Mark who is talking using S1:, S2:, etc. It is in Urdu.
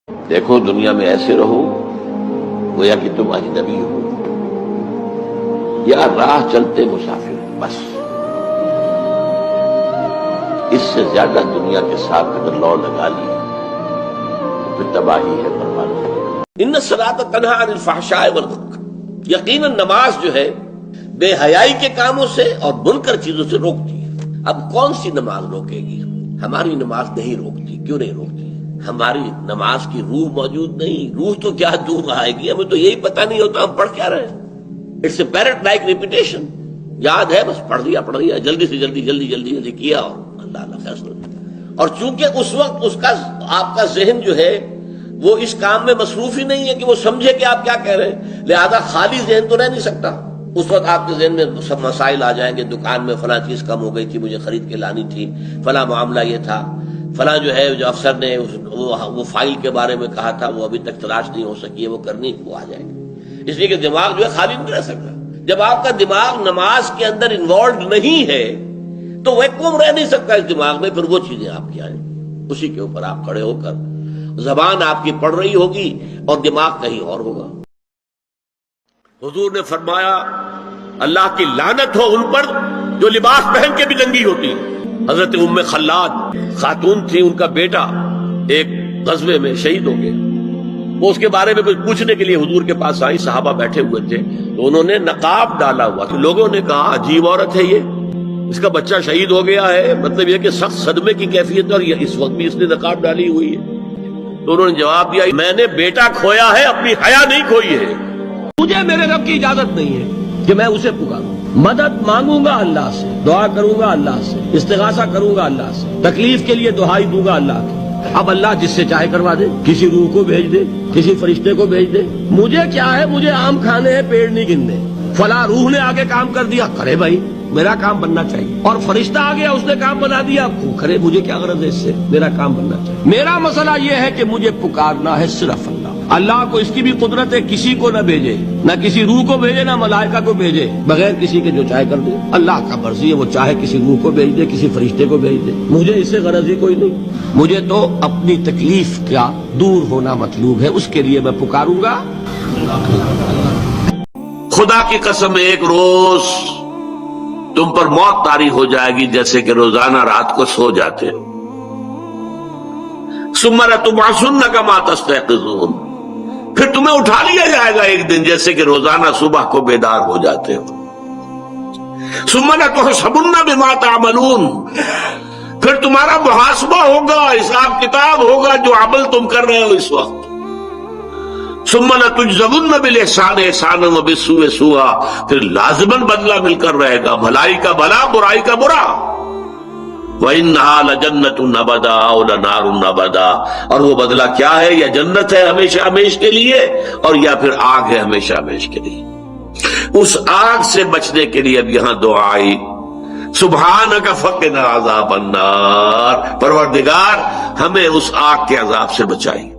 S1: دیکھو دنیا میں ایسے رہو گویا کہ تم اجنبی ہو یا راہ چلتے مسافر، بس اس سے زیادہ دنیا کے ساتھ اگر لو لگا لی تو پھر تباہی ہے، بربادی ہے۔ ان الصلاۃ تنہی عن الفحشاء والمنکر، یقیناً نماز جو ہے بے حیائی کے کاموں سے اور منکر چیزوں سے روکتی ہے۔ اب کون سی نماز روکے گی؟ ہماری نماز نہیں روکتی۔ کیوں نہیں روکتی؟ ہماری نماز کی روح موجود نہیں۔ روح تو کیا دور آئے گی، ہمیں تو یہی پتہ نہیں ہوتا ہم پڑھ کیا رہے ہیں۔ It's a parrot like repetition, یاد ہے بس پڑھ دیا جلدی سے جلدی کیا اور اللہ فیصلہ۔ اور چونکہ اس وقت اس کا آپ کا ذہن جو ہے وہ اس کام میں مصروف ہی نہیں ہے کہ وہ سمجھے کہ آپ کیا کہہ رہے ہیں، لہذا خالی ذہن تو رہ نہیں سکتا۔ اس وقت آپ کے ذہن میں سب مسائل آ جائیں گے، دکان میں فلاں چیز کم ہو گئی تھی، مجھے خرید کے لانی تھی، فلاں معاملہ یہ تھا، فلاں جو ہے جو افسر نے وہ فائل کے بارے میں کہا تھا وہ ابھی تک تلاش نہیں ہو سکی ہے، وہ کرنی وہ آ جائے گی۔ اس لیے کہ دماغ جو ہے خالی نہیں رہ سکتا۔ جب آپ کا دماغ نماز کے اندر انوالوڈ نہیں ہے تو ویکوم رہ نہیں سکتا اس دماغ میں، پھر وہ چیزیں آپ کی آئیں، اسی کے اوپر آپ کھڑے ہو کر زبان آپ کی پڑھ رہی ہوگی اور دماغ کہیں اور ہوگا۔ حضور نے فرمایا اللہ کی لعنت ہو ان پر جو لباس پہن کے بھی ننگی ہوتی ہے۔ حضرت ام خلاد خاتون تھی، ان کا بیٹا ایک غزوے میں شہید ہو گیا۔ وہ اس کے بارے میں کچھ پوچھنے کے لیے حضور کے پاس آئی، صحابہ بیٹھے ہوئے تھے تو انہوں نے نقاب ڈالا ہوا تھا۔ لوگوں نے کہا عجیب عورت ہے یہ، اس کا بچہ شہید ہو گیا ہے، مطلب یہ کہ سخت صدمے کی کیفیت اور اس وقت بھی اس نے نقاب ڈالی ہوئی ہے۔ تو انہوں نے جواب دیا میں نے بیٹا کھویا ہے، اپنی حیا نہیں کھوئی ہے۔ مجھے میرے رب کی اجازت نہیں ہے کہ میں اسے پکاروں، مدد مانگوں گا اللہ سے، دعا کروں گا اللہ سے، استغاثہ کروں گا اللہ سے، تکلیف کے لیے دہائی دوں گا اللہ کی۔ اب اللہ جس سے چاہے کروا دے، کسی روح کو بھیج دے، کسی فرشتے کو بھیج دے، مجھے کیا ہے، مجھے آم کھانے ہیں، پیڑ نہیں گننے۔ فلاں روح نے آگے کام کر دیا، کرے بھائی، میرا کام بننا چاہیے۔ اور فرشتہ آ گیا، اس نے کام بنا دیا، کرے، مجھے کیا غرض ہے اس سے، میرا کام بننا چاہیے۔ میرا مسئلہ یہ ہے کہ مجھے پکارنا ہے صرف اللہ۔ اللہ کو اس کی بھی قدرت ہے کسی کو نہ بھیجے، نہ کسی روح کو بھیجے، نہ ملائکہ کو بھیجے، بغیر کسی کے جو چاہے کر دے۔ اللہ کا مرضی ہے، وہ چاہے کسی روح کو بھیج دے، کسی فرشتے کو بھیج دے، مجھے اس سے غرض ہی کوئی نہیں۔ مجھے تو اپنی تکلیف کا دور ہونا مطلوب ہے، اس کے لیے میں پکاروں گا۔
S2: خدا کی قسم ایک روز تم پر موت طاری ہو جائے گی جیسے کہ روزانہ رات کو سو جاتے ہو۔ ثم لتبعثن کما تستيقظون، پھر تمہیں اٹھا لیا جائے گا ایک دن جیسے کہ روزانہ صبح کو بیدار ہو جاتے ہو۔ ثم لتحسبن بما تعملون، پھر تمہارا محاسبہ ہوگا، حساب کتاب ہوگا جو عمل تم کر رہے ہو اس وقت۔ ثم لتجزون بالاحسان احسانا وبالسوء سوءا، پھر لازماً بدلہ مل کر رہے گا، بھلائی کا بھلا، برائی کا برا۔ وَإِنَّهَا لَجَنَّةٌ أَبَدًا أَوْ لَنَارٌ أَبَدًا، اور وہ بدلہ کیا ہے، یا جنت ہے ہمیشہ ہمیش کے لیے، اور یا پھر آگ ہے ہمیشہ ہمیش کے لیے۔ اس آگ سے بچنے کے لیے اب یہاں دعا آئی، سبحانک فقنا عذاب النار، پروردگار ہمیں اس آگ کے عذاب سے بچائی۔